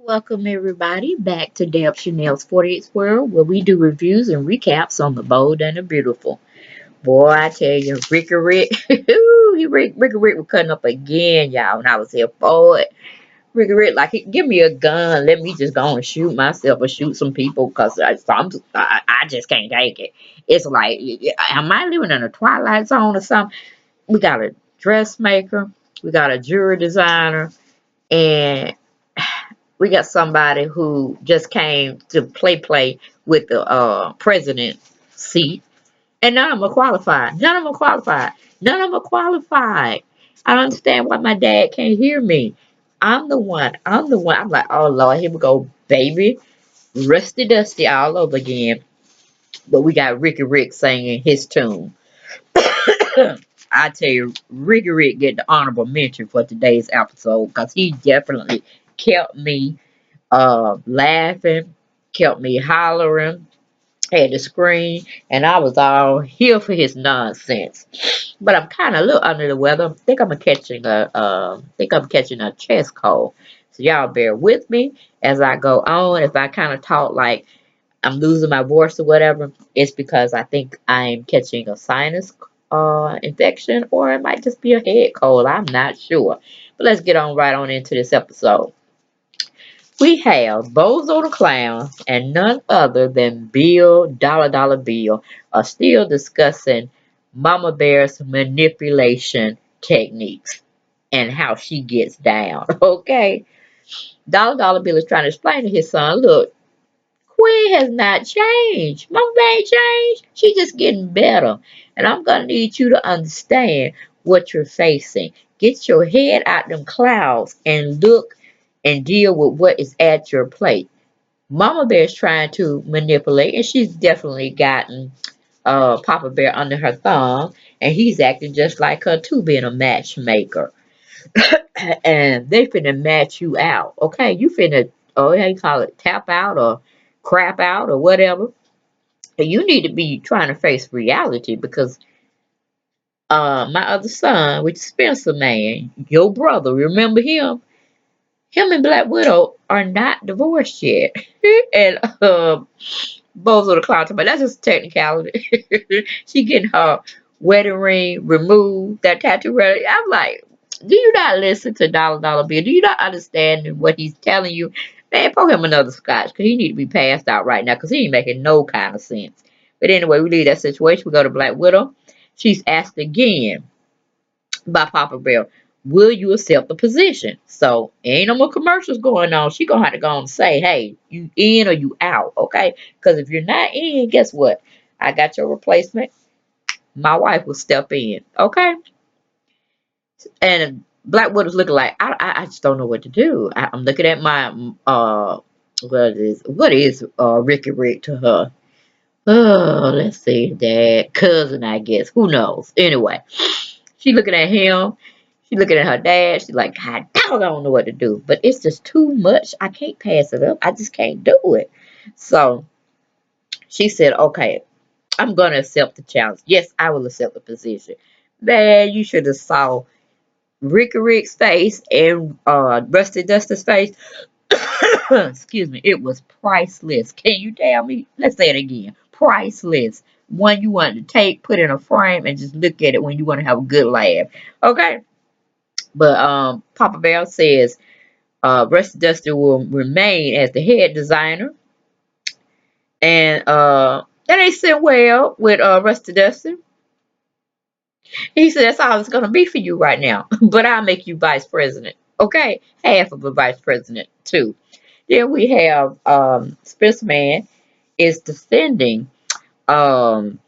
Welcome everybody back to Deb Chanel's 48th World, where we do reviews and recaps on the bold and the beautiful. Boy, I tell you, Ricky Rick, Ricky Rick was cutting up again, y'all, when I was here for it. Ricky Rick, like, give me a gun, let me just go and shoot myself or shoot some people, because I just can't take it. It's like, am I living in a Twilight Zone or something? We got a dressmaker, we got a jewelry designer, and we got somebody who just came to play with the presidency, and none of them are qualified. None of them are qualified. None of them are qualified. I don't understand why my dad can't hear me. I'm the one. I'm the one. I'm like, oh Lord, here we go, baby. Rusty Dusty all over again. But we got Ricky Rick singing his tune. I tell you, Ricky Rick get the honorable mention for today's episode because he definitely kept me laughing, kept me hollering, had to scream, and I was all here for his nonsense. But I'm kind of a little under the weather. Think I'm catching a chest cold. So y'all bear with me as I go on. If I kind of talk like I'm losing my voice or whatever, it's because I think I'm catching a sinus infection, or it might just be a head cold. I'm not sure. But let's get on right on into this episode. We have Bozo the Clown and none other than Bill Dollar Bill are still discussing Mama Bear's manipulation techniques and how she gets down. Okay. Dollar Bill is trying to explain to his son, look, Queen has not changed. Mama Bear ain't changed. She's just getting better. And I'm gonna need you to understand what you're facing. Get your head out them clouds and look and deal with what is at your plate. Mama Bear is trying to manipulate, and she's definitely gotten Papa Bear under her thumb, and he's acting just like her too, being a matchmaker. And they finna match you out, okay? You finna, oh, how you call it, tap out or crap out or whatever. And you need to be trying to face reality because my other son, which is Spencer, man, your brother, remember him? Him and Black Widow are not divorced yet. And Bozo the Clown, but that's just a technicality. She getting her wedding ring removed, that tattoo ready. I'm like, do you not listen to Dollar Bill? Do you not understand what he's telling you? Man, pour him another scotch, because he need to be passed out right now, because he ain't making no kind of sense. But anyway, we leave that situation. We go to Black Widow. She's asked again by Papa Bear, will you accept the position? So ain't no more commercials going on. She gonna have to go and say, hey, you in or you out, okay? Because if you're not in, guess what? I got your replacement. My wife will step in, okay? And Black Widow's looking like I just don't know what to do. I'm looking at my what is Ricky Rick to her? Oh, let's see, dad, cousin, I guess. Who knows? Anyway, she looking at him. She looking at her dad. She's like, God, I don't know what to do. But it's just too much. I can't pass it up. I just can't do it. So she said, okay, I'm going to accept the challenge. Yes, I will accept the position. Man, you should have saw Ricky Rick's face and Rusty Duster's face. Excuse me. It was priceless. Can you tell me? Let's say it again. Priceless. One you want to take, put in a frame, and just look at it when you want to have a good laugh. Okay? But Papa Bear says Rusty Duster will remain as the head designer. And that ain't sit well with Rusty Duster. He said that's all it's gonna be for you right now. But I'll make you vice president. Okay? Half of a vice president too. Then we have Spencer Man is defending um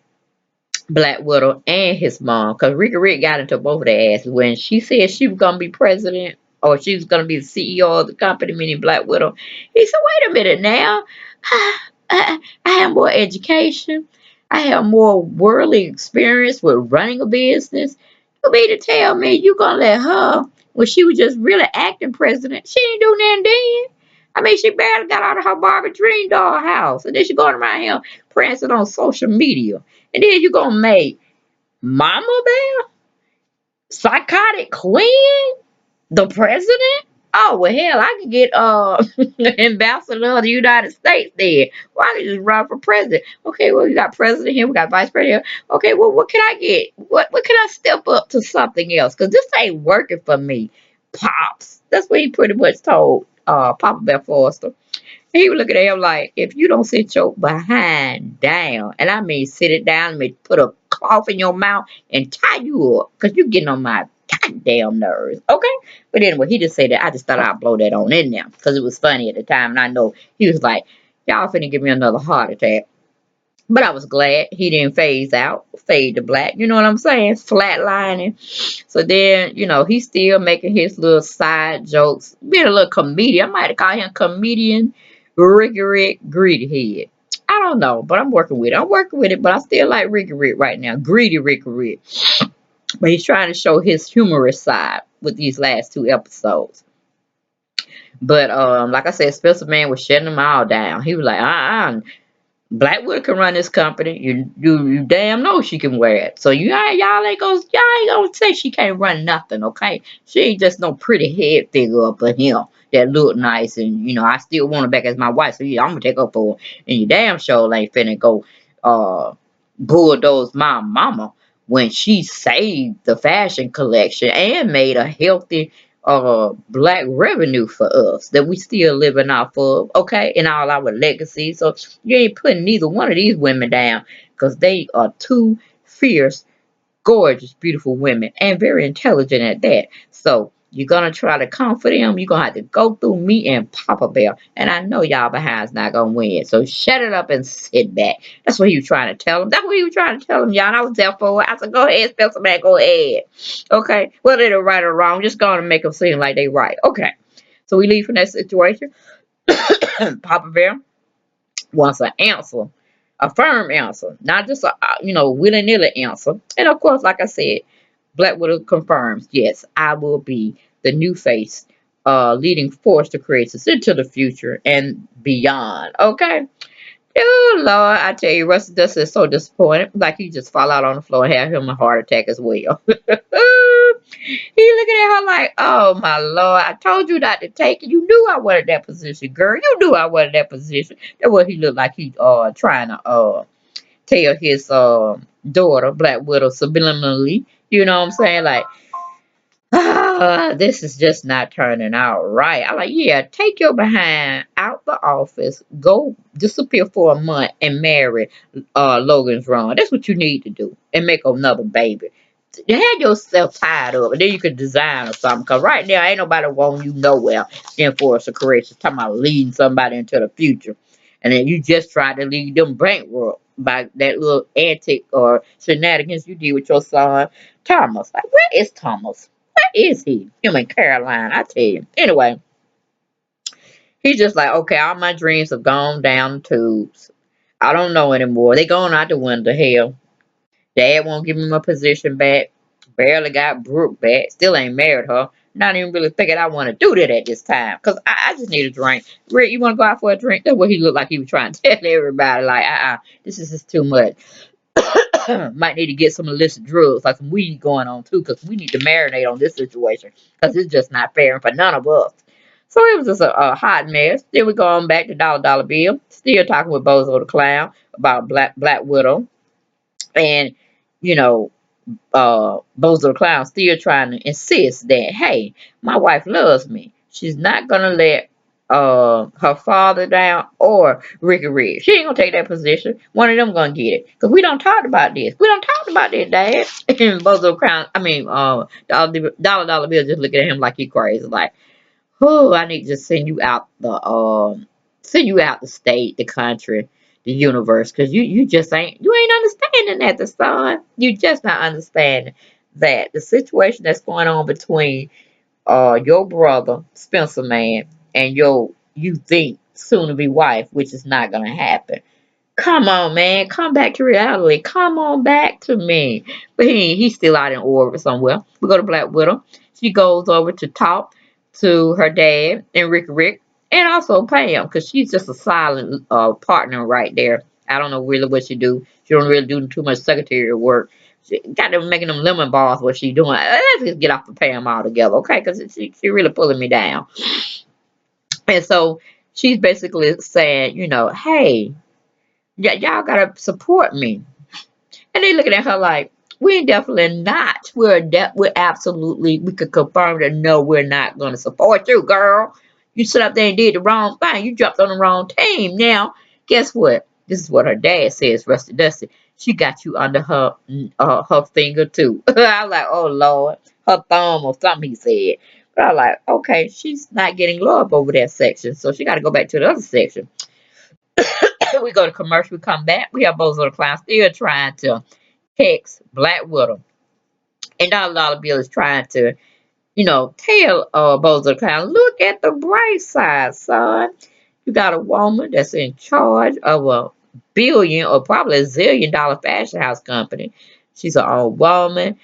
Black Widow and his mom, because Ricky Rick got into both of their asses when she said she was gonna be president or she was gonna be the CEO of the company, meaning Black Widow. He said, "Wait a minute now, I have more education, I have more worldly experience with running a business. You mean to tell me you gonna let her when she was just really acting president? She ain't do nothing then." I mean, she barely got out of her Barbie dream doll house, and then she going around here prancing on social media. And then you gonna make Mama Bear, psychotic queen, the president? Oh well, hell, I could get ambassador of the United States then. Well, I could just run for president. Okay, well, we got president here, we got vice president here. Okay, well, what can I get? What can I step up to something else? Because this ain't working for me, pops. That's what he pretty much told Papa Bear Foster. He was looking at him like, if you don't sit your behind down, and I mean sit it down, I mean put a cloth in your mouth and tie you up, because you're getting on my goddamn nerves. Okay? But anyway, he just said that. I just thought I'd blow that on in there because it was funny at the time. And I know he was like, y'all finna give me another heart attack. But I was glad he didn't fade to black. You know what I'm saying? Flatlining. So then, he's still making his little side jokes, being a little comedian. I might have called him comedian Ricky Rick Greedy Head. I don't know, but I'm working with it. I'm working with it, but I still like Ricky Rick right now. Greedy Ricky Rick. But he's trying to show his humorous side with these last two episodes. But like I said, Spencer Man was shutting them all down. He was like, Blackwood can run this company. You damn know she can wear it. So y'all ain't gonna say she can't run nothing, okay? She ain't just no pretty head figure up of him that look nice, and I still want her back as my wife. So yeah, I'm gonna take her for her. And you damn sure ain't finna go uh bulldoze my mama when she saved the fashion collection and made a healthy black revenue for us that we still living off of, okay, in all our legacy. So you ain't putting neither one of these women down because they are two fierce, gorgeous, beautiful women and very intelligent at that. So you're gonna try to comfort them. You're gonna have to go through me and Papa Bear. And I know y'all behind's not gonna win. So shut it up and sit back. That's what he was trying to tell them. That's what he was trying to tell them, y'all. And I was there for it. I said, go ahead, Spencer Man, go ahead. Okay. Whether they're right or wrong, just gonna make them seem like they right. Okay. So we leave from that situation. Papa Bear wants an answer, a firm answer, not just a willy nilly answer. And of course, like I said, Black Widow confirms, yes, I will be the new face, leading force to create us into the future and beyond. Okay. Oh Lord, I tell you, Rusty Dusty is so disappointed. Like he just fall out on the floor and have him a heart attack as well. He looking at her like, oh my Lord, I told you not to take it. You knew I wanted that position, girl. You knew I wanted that position. That's what he looked like he trying to tell his daughter, Black Widow, subliminally. You know what I'm saying? Like, this is just not turning out right. I'm like, yeah, take your behind out the office, go disappear for a month and marry Logan's Run. That's what you need to do. And make another baby. You had yourself tied up, and then you could design or something. Cause right now, ain't nobody wanting you nowhere in Force of Correction. Talking about leading somebody into the future, and then you just tried to lead them bankrupt by that little antic or shenanigans you did with your son Thomas. Like, where is Thomas? Where is he? Him and Caroline, I tell you. Anyway, he's just like, okay, all my dreams have gone down the tubes. I don't know anymore. They going out the window. Hell. Dad won't give me my position back. Barely got Brooke back. Still ain't married her. Not even really thinking I want to do that at this time. Because I just need a drink. Rick, you want to go out for a drink? That's what he looked like he was trying to tell everybody. Like, this is just too much. Might need to get some illicit drugs, like some weed going on too, because we need to marinate on this situation. Because it's just not fair for none of us. So it was just a hot mess. Then we go on back to Dollar Bill. Still talking with Bozo the Clown about Black Widow. And, you know, Bozo the Clown still trying to insist that, hey, my wife loves me. She's not gonna let her father down or Ricky Red. She ain't gonna take that position. One of them gonna get it. Cause we don't talk about this. We don't talk about this, Dad. And Bozo the Clown, Dollar Bill just looking at him like he crazy. Like, oh, I need to send you out the state, the country, the universe, because you just ain't understanding that, the son. You just not understanding that the situation that's going on between your brother Spencer Man and your you think soon to be wife, which is not gonna happen. Come on, man. Come back to reality. Come on back to me. But he's still out in orbit somewhere. We go to Black Widow. She goes over to talk to her dad and Rick, and also Pam, because she's just a silent partner right there. I don't know really what she do. She don't really do too much secretary work. She got them making them lemon bars. What she doing? Let's just get off the Pam altogether, okay? Because she really pulling me down. And so she's basically saying, hey, y'all gotta support me. And they looking at her like, we're definitely not. We're absolutely, we could confirm that no, we're not going to support you, girl. You sit up there and did the wrong thing. You jumped on the wrong team. Now, guess what? This is what her dad says, Rusty Dusty. She got you under her finger too. I was like, oh Lord, her thumb or something, he said. But I was like, okay, she's not getting love over that section, so she got to go back to the other section. We go to commercial, we come back. We have Bozo the Clown still trying to text Black Widow. And Dollar Bill is trying to, tell Bozo the Clown, look at the bright side, son. You got a woman that's in charge of a billion or probably a $1 zillion fashion house company. She's an old woman.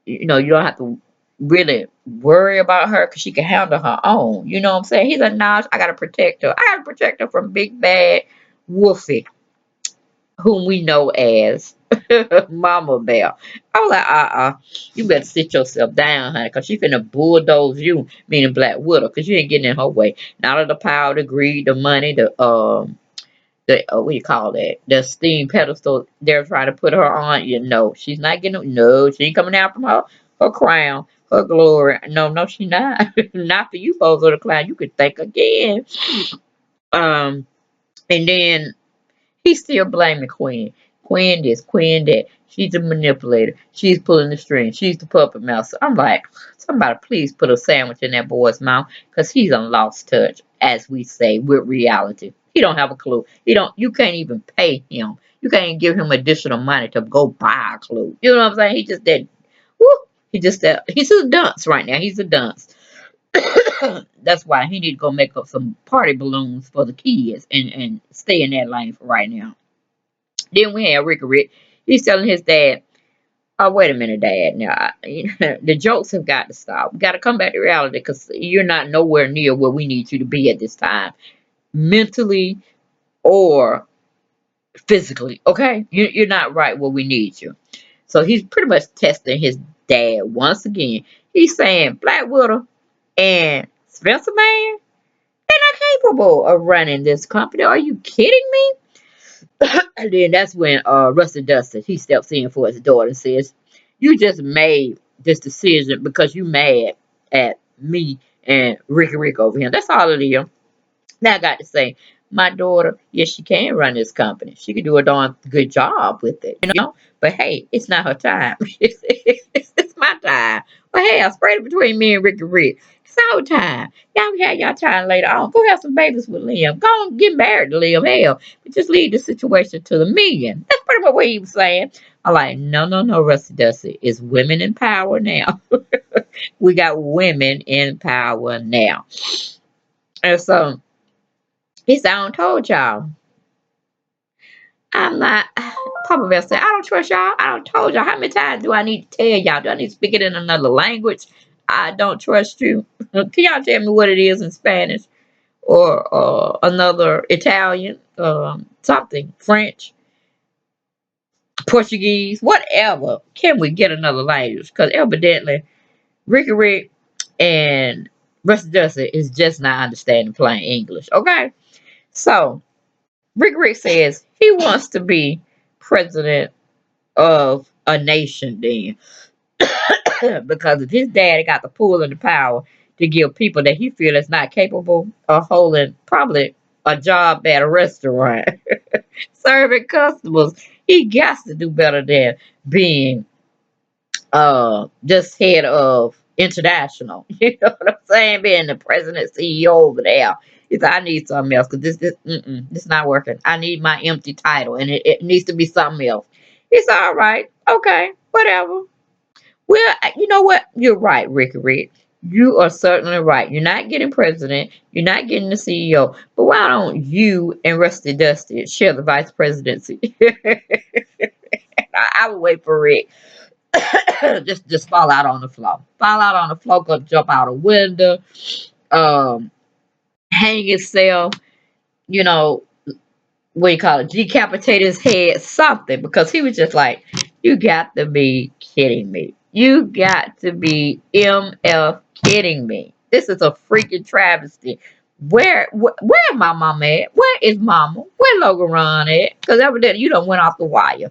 You don't have to really worry about her because she can handle her own. You know what I'm saying? He's like, nah, I got to protect her. I got to protect her from Big Bad Wolfie, whom we know as Mama Bear. I was like, you better sit yourself down, honey, because she finna bulldoze you, meaning Black Widow, because you ain't getting in her way. Not of the power, the greed, the money, the what do you call that? The steam pedestal they're trying to put her on. She's not getting, no, she ain't coming out from her crown, her glory. No, she not. Not for you, Bozo the Clown. You could think again. Um, and then he's still blaming Queen. Queen this, Queen that. She's a manipulator. She's pulling the strings. She's the puppet master. I'm like, somebody please put a sandwich in that boy's mouth because he's on lost touch, as we say, with reality. He don't have a clue. You can't even pay him. You can't even give him additional money to go buy a clue. You know what I'm saying? He just that, whoo, he's a dunce right now. He's a dunce. That's why he need to go make up some party balloons for the kids and stay in that lane for right now. Then we have Ricky Rick. He's telling his dad, "Oh, wait a minute, Dad. Now, the jokes have got to stop. We got to come back to reality because you're not nowhere near where we need you to be at this time, mentally or physically. Okay, you're not right where we need you." So he's pretty much testing his dad once again. He's saying Black Widow and Spencer Man, they're not capable of running this company. Are you kidding me? And then that's when Rusty Dustin he steps in for his daughter and says, "You just made this decision because you mad at me and Ricky Rick over here. That's all it is." Now I got to say, my daughter, yes, she can run this company. She can do a darn good job with it, But hey, it's not her time. It's my time. But hey, I spread it between me and Ricky Rick. It's our time. Y'all can have y'all time later on. Go have some babies with Liam. Go and get married to Liam. Hell, but just leave the situation to the million. That's pretty much what he was saying. I'm like, no, Rusty Dusty. It's women in power now. We got women in power now. And so he said, I done told y'all. I'm not. Papa Bear said, I don't trust y'all. I done told y'all. How many times do I need to tell y'all? Do I need to speak it in another language? I don't trust you. Can y'all tell me what it is in Spanish or another Italian, something, French, Portuguese, whatever? Can we get another language? Because evidently, Ricky Rick and Rusty Dusty is just not understanding plain English. Okay? So, Rick Rick says he wants to be president of a nation then. Because if his daddy got the pull and the power to give people that he feels is not capable of holding probably a job at a restaurant, serving customers, he got to do better than being just head of international. You know what I'm saying? Being the president CEO over there. He said, I need something else because this not working. I need my empty title and it needs to be something else. He said, all right, okay, whatever. Well, you know what? You're right, Ricky Rick. You are certainly right. You're not getting president. You're not getting the CEO. But why don't you and Rusty Dusty share the vice presidency? I would wait for Rick. just fall out on the floor. Fall out on the floor, go jump out a window, um, hang yourself, you know, what do you call it, decapitate his head, something, because he was just like, you got to be kidding me. You got to be MF kidding me. This is a freaking travesty. Where my mama at? Where is mama? Where Logan Ron at? Because evidently you done went off the wire.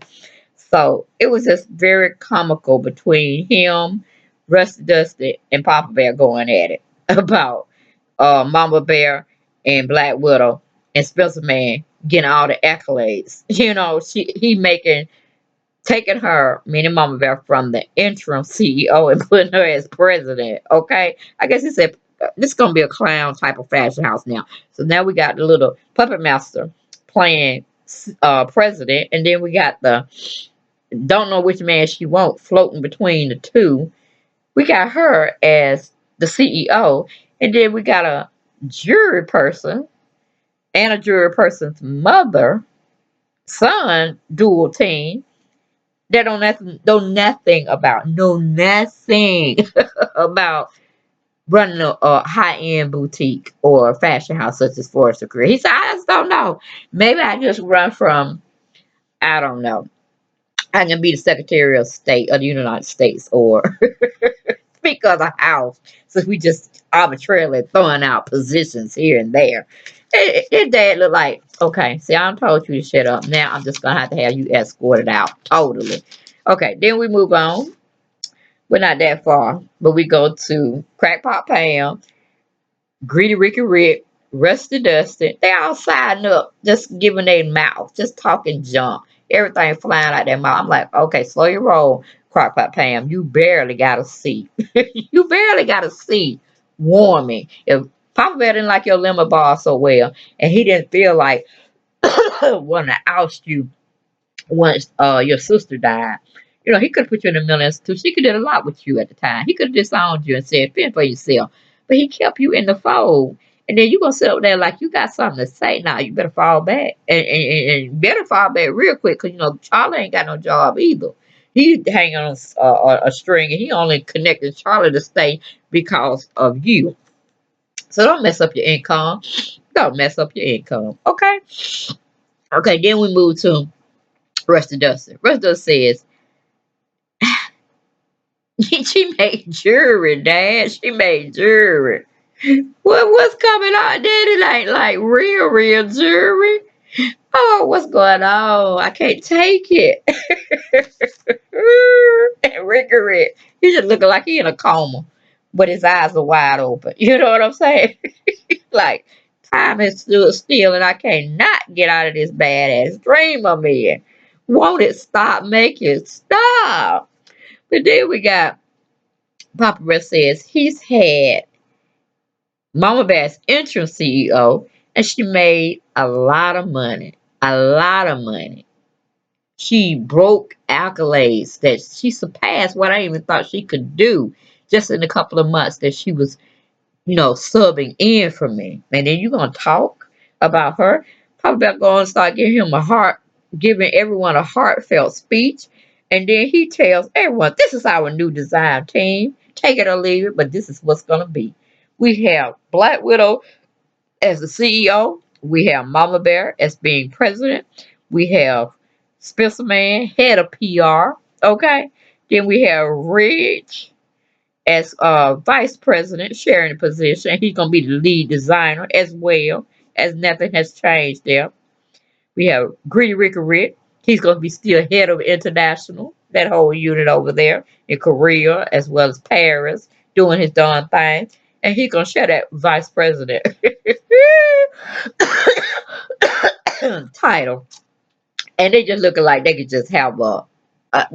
So it was just very comical between him, Rusty Dusty, and Papa Bear going at it about Mama Bear and Black Widow and Spencer Man getting all the accolades. You know, he taking her, meaning Mama Bear, from the interim CEO and putting her as president. Okay, I guess he said this is gonna be a clown type of fashion house now. So now we got the little puppet master playing president, and then we got the don't know which man she want floating between the two. We got her as the CEO, and then we got a jury person and a jury person's mother, son, dual team that know nothing about running a high end boutique or a fashion house such as Forrester Career. He said, I just don't know. Maybe I just run from, I don't know. I can be the Secretary of State of the United States or Speaker of the House, since we just arbitrarily throwing out positions here and there. His dad looked like, okay, see, I told you to shut up. Now I'm just gonna have to have you escorted out totally. Okay, then we move on. We're not that far, but we go to Crackpot Pam, Greedy Ricky Rick, Rusty Dusty. They all siding up, just giving their mouth, just talking junk. Everything flying out their mouth. I'm like, okay, slow your roll, Crackpot Pam. You barely got a seat. You barely got a seat. Warming. If Papa Bear didn't like your lemon bar so well, and he didn't feel like wanting to oust you once your sister died. You know, he could have put you in a mental institution. He could have did a lot with you at the time. He could have disowned you and said, fend for yourself. But he kept you in the fold. And then you going to sit up there like you got something to say. Now, you better fall back. And better fall back real quick because, you know, Charlie ain't got no job either. He hanging on a string and he only connected Charlie to stay because of you. So don't mess up your income. Don't mess up your income. Okay? Okay, then we move to Rusty Dusty. Rusty Dusty says, she made jewelry, Dad. She made jewelry. What's coming out, Daddy? Like real jewelry? Oh, what's going on? I can't take it. And Ricky Rick, he's just looking like he in a coma, but his eyes are wide open. You know what I'm saying? Like time has stood still, and I cannot get out of this badass dream I'm in. Won't it stop? Make it stop. But then we got Papa Bear says he's had Mama Bear's interim CEO and she made a lot of money. A lot of money. She broke accolades that she surpassed what I even thought she could do just in a couple of months that she was, you know, subbing in for me. And then you're gonna talk about her. Papa Bear gonna start giving everyone a heartfelt speech. And then he tells everyone, this is our new design team. Take it or leave it, but this is what's gonna be. We have Black Widow as the CEO. We have Mama Bear as being president. We have Spencer Man, head of PR. Okay. Then we have Rich as vice president, sharing the position. He's gonna be the lead designer as well, as nothing has changed there. We have Greedy Ricky Rick. He's gonna be still head of international, that whole unit over there in Korea as well as Paris, doing his darn thing. And he's gonna share that vice president title. And they just looking like they could just have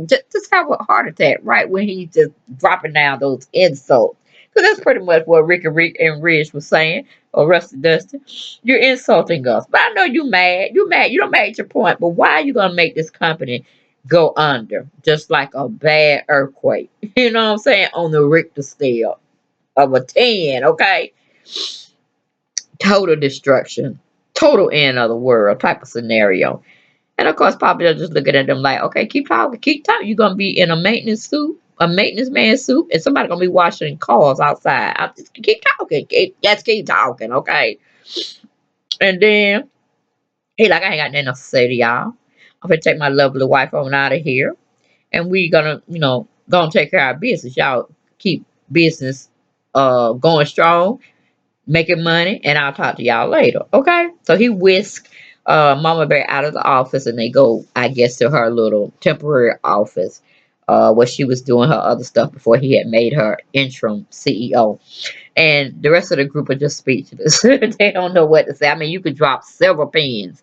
just have a heart attack right when he's just dropping down those insults. Because that's pretty much what Rick and Ridge was saying, or Rusty Dusty. You're insulting us. But I know you mad. You mad. You don't made your point. But why are you gonna make this company go under just like a bad earthquake? You know what I'm saying? On the Richter scale of a 10, okay? Total destruction. Total end of the world type of scenario. And of course, Papa Doe just looking at them like, okay, keep talking, keep talking. You're gonna be in a maintenance suit, a maintenance man suit, and somebody gonna be washing cars outside. I just keep talking, keep talking, okay. And then He like, I ain't got nothing else to say to y'all. I'm gonna take my lovely wife on out of here, and we gonna, gonna take care of our business. Y'all keep business going strong, making money, and I'll talk to y'all later. Okay? So he whisked Mama Bear out of the office, and they go, I guess, to her little temporary office where she was doing her other stuff before he had made her interim CEO. And the rest of the group are just speechless. They don't know what to say. I mean, you could drop several pins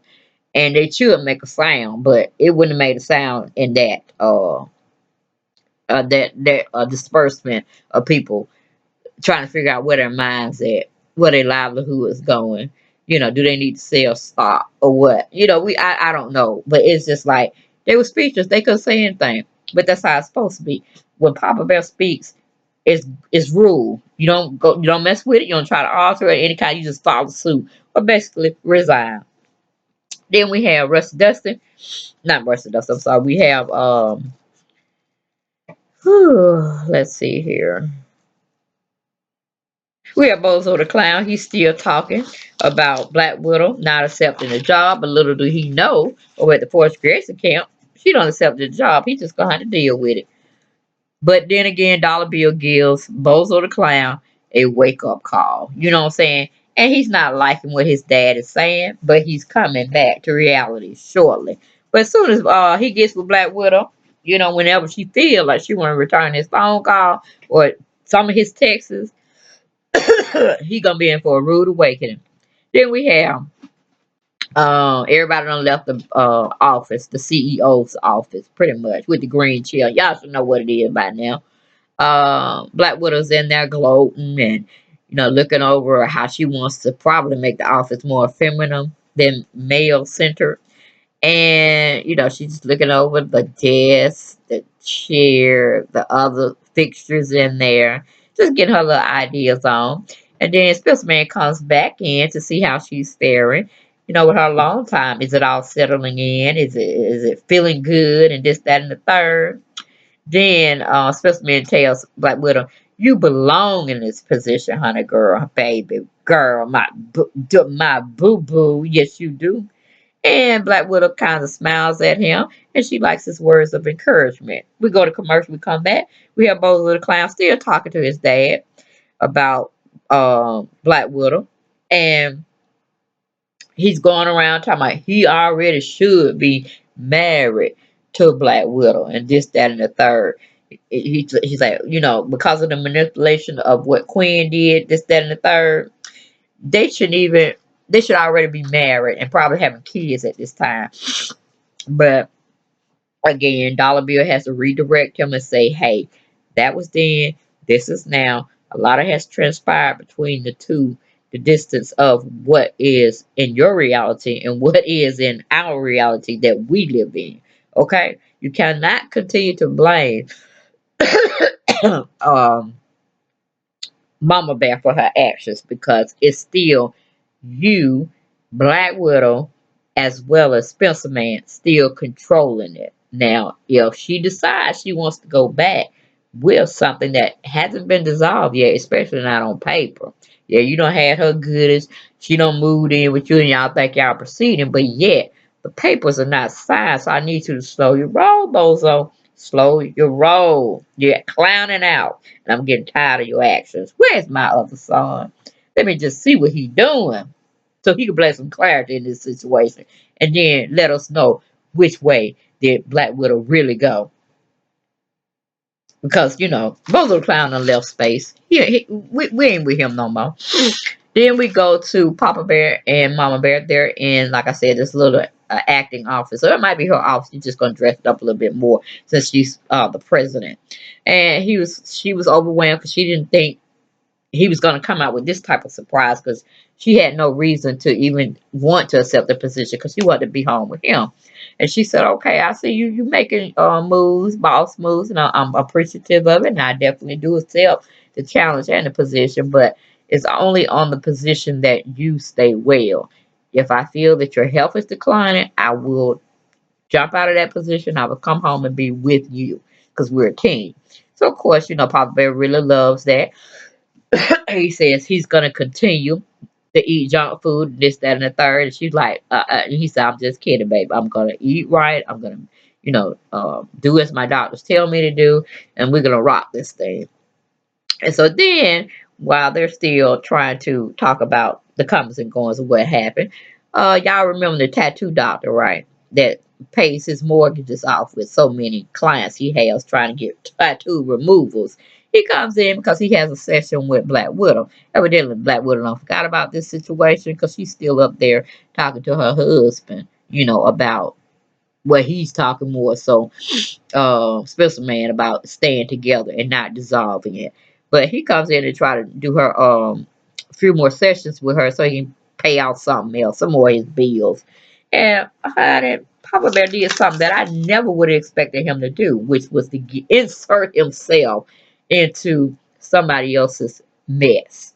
and they should make a sound, but it wouldn't have made a sound in that disbursement of people trying to figure out where their minds at, where their livelihood is going. Do they need to sell stock or what? I don't know, but it's just like they were speechless. They couldn't say anything, but that's how it's supposed to be. When Papa Bear speaks, it's rule. You don't mess with it. You don't try to alter it any kind. You just follow suit or basically resign. Then we have Rusty Dusty, not Rusty Dusty. I'm sorry. We have let's see here. We have Bozo the Clown. He's still talking about Black Widow not accepting the job, but little do he know, over at the Forest Creation Camp, she don't accept the job. He just gonna have to deal with it. But then again, Dollar Bill gives Bozo the Clown a wake up call. You know what I'm saying? And he's not liking what his dad is saying, but he's coming back to reality shortly. But as soon as he gets with Black Widow, whenever she feels like she want to return his phone call or some of his texts, he gonna be in for a rude awakening. Then we have everybody done left the office, the CEO's office, pretty much with the green chair. Y'all should know what it is by now. Black Widow's in there gloating and looking over how she wants to probably make the office more feminine than male centered. And she's just looking over the desk, the chair, the other fixtures in there, just getting her little ideas on. And then Spencer Man comes back in to see how she's faring. With her long time, is it all settling in? Is it feeling good? And this, that, and the third. Then Spencer Man tells Black Widow, "You belong in this position, honey girl, baby girl, my boo boo. Yes, you do." And Black Widow kind of smiles at him, and she likes his words of encouragement. We go to commercial, we come back. We have both of the clowns still talking to his dad about Black Widow. And he's going around talking about he already should be married to Black Widow and this, that, and the third. He's like, because of the manipulation of what Quinn did, this, that, and the third, they shouldn't even, they should already be married and probably having kids at this time. But again, Dollar Bill has to redirect him and say, hey, that was then, this is now. A lot of has transpired between the two, the distance of what is in your reality and what is in our reality that we live in. Okay? You cannot continue to blame um, Mama Bear for her actions because it's still you, Black Widow, as well as Spencer Man, still controlling it. Now, if she decides she wants to go back with something that hasn't been dissolved yet, especially not on paper. Yeah, you don't have her goodies. She don't move in with you and y'all think y'all proceeding, but yet the papers are not signed, so I need you to slow your roll, bozo. Slow your roll. You're clowning out. And I'm getting tired of your actions. Where's my other son? Let me just see what he's doing. So he can bring some clarity in this situation. And then let us know which way did Black Widow really go. Because, Bozo the Clown done left space. We ain't with him no more. Then we go to Papa Bear and Mama Bear. They're in, like I said, this little acting office. So it might be her office. She's just gonna dress it up a little bit more since she's the president. And she was overwhelmed because she didn't think he was going to come out with this type of surprise because she had no reason to even want to accept the position because she wanted to be home with him. And she said, okay, I see you making moves, boss moves, and I'm appreciative of it. And I definitely do accept the challenge and the position, but it's only on the position that you stay well. If I feel that your health is declining, I will jump out of that position. I will come home and be with you because we're a team. So, of course, Papa Bear really loves that. He says he's going to continue. to eat junk food, this, that, and the third. And she's like, and he said, I'm just kidding, babe. I'm gonna eat right. I'm gonna, do as my doctors tell me to do, and we're gonna rock this thing. And so then, while they're still trying to talk about the comings and goings of what happened, y'all remember the tattoo doctor, right? That pays his mortgages off with so many clients he has trying to get tattoo removals. He comes in because he has a session with Black Widow. Evidently, Black Widow don't forgot about this situation because she's still up there talking to her husband, about what he's talking more so Spencer Man about staying together and not dissolving it. But he comes in and try to do her a few more sessions with her so he can pay out something else, some more of his bills. And honey, Papa Bear did something that I never would have expected him to do, which was to insert himself into somebody else's mess.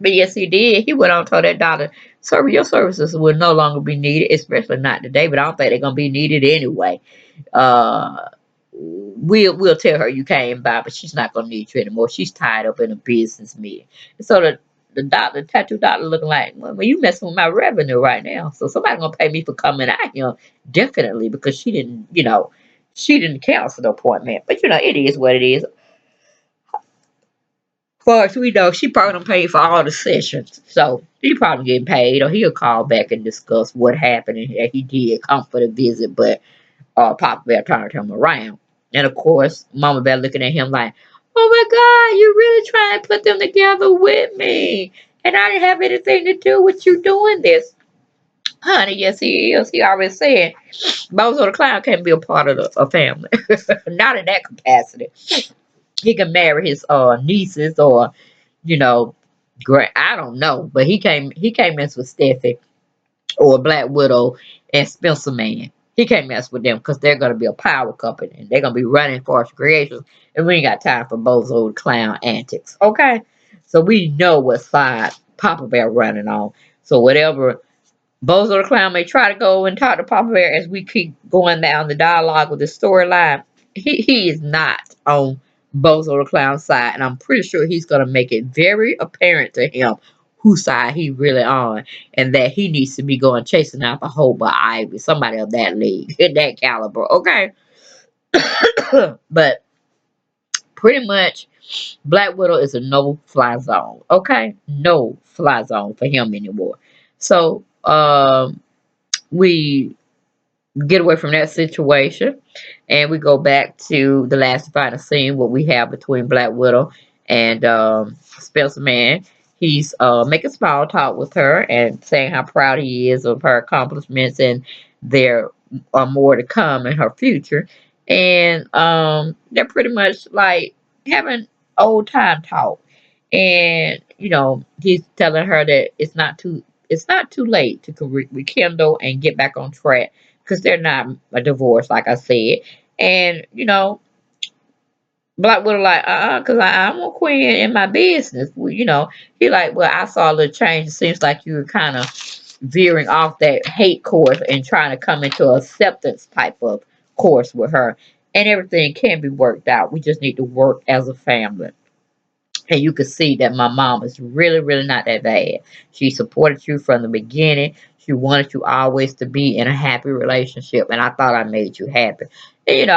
But yes, he did. He went on and told that doctor, sir, your services will no longer be needed, especially not today, but I don't think they're gonna be needed anyway. uh we'll tell her you came by, but she's not gonna need you anymore. She's tied up in a business meeting. And so the tattoo doctor looking like, well, you messing with my revenue right now. So somebody gonna pay me for coming out here, definitely, because she didn't cancel the appointment. But it is what it is. Far as we know, she probably don't pay for all the sessions. So he probably getting paid, or he'll call back and discuss what happened and that he did come for the visit, but Papa Bear turned him around. And of course, Mama Bear looking at him like, oh my God, you really trying to put them together with me. And I didn't have anything to do with you doing this. Honey, yes, he is. He already said Bozo the Clown can't be a part of a family. Not in that capacity. He can marry his nieces or, you know, I don't know. But he can't mess with Steffi or Black Widow and Spencer Man. He can't mess with them because they're going to be a power company and they're going to be running Force Creations. And we ain't got time for both old clown antics. Okay? So we know what side Papa Bear running on. So whatever Bozo the Clown may try to go and talk to Papa Bear as we keep going down the dialogue with the storyline, he is not on Bozo the Clown's side. And I'm pretty sure he's going to make it very apparent to him whose side he really on, and that he needs to be going chasing out the whole by Ivy, somebody of that league, that caliber, okay? But pretty much, Black Widow is a no-fly zone, okay? No fly zone for him anymore. So, we get away from that situation and we go back to the last final scene what we have between Black Widow and Spencer Man. He's making small talk with her and saying how proud he is of her accomplishments and there are more to come in her future. And they're pretty much like having old time talk. And he's telling her that it's not too late to rekindle and get back on track because they're not a divorce, like I said. And Black Widow like, because I'm a queen in my business. Well, he like, well, I saw a little change. It seems like you were kind of veering off that hate course and trying to come into acceptance type of course with her. And everything can be worked out. We just need to work as a family. And you could see that my mom is really, really not that bad. She supported you from the beginning. She wanted you always to be in a happy relationship. And I thought I made you happy. And,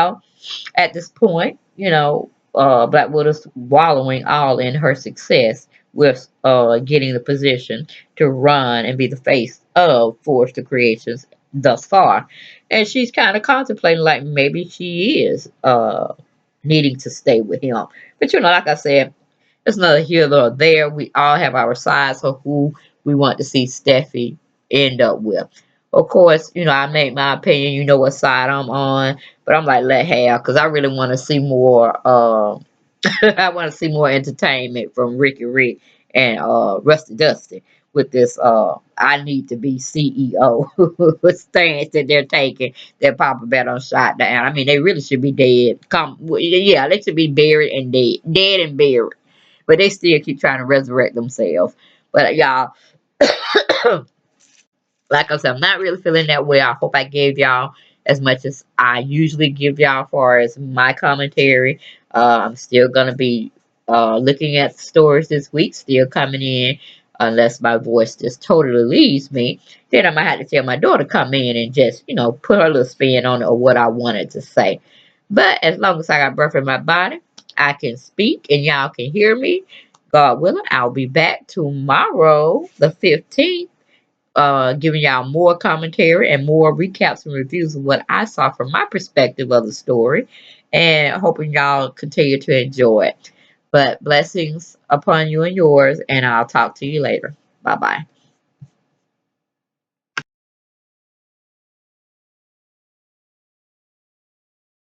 at this point, Black Widow's wallowing all in her success with getting the position to run and be the face of Force the Creations thus far. And she's kind of contemplating like maybe she is needing to stay with him. But like I said, it's neither here nor there. We all have our sides for who we want to see Steffi end up with. Of course, I made my opinion. You know what side I'm on, but I'm like, let have, because I really want to see more. I want to see more entertainment from Ricky Rick and Rusty Dusty with this. I need to be CEO stance that they're taking. That Papa Bear done shot down. I mean, they really should be dead. Yeah, they should be buried and dead and buried. But they still keep trying to resurrect themselves. But y'all, like I said, I'm not really feeling that way. I hope I gave y'all as much as I usually give y'all far as my commentary. I'm still gonna be looking at the stories this week, still coming in. unless my voice just totally leaves me. Then I might have to tell my daughter to come in and just, put her little spin on it or what I wanted to say. But as long as I got breath in my body, I can speak and y'all can hear me. God willing, I'll be back tomorrow, the 15th, giving y'all more commentary and more recaps and reviews of what I saw from my perspective of the story, and hoping y'all continue to enjoy it. But blessings upon you and yours, and I'll talk to you later. Bye bye.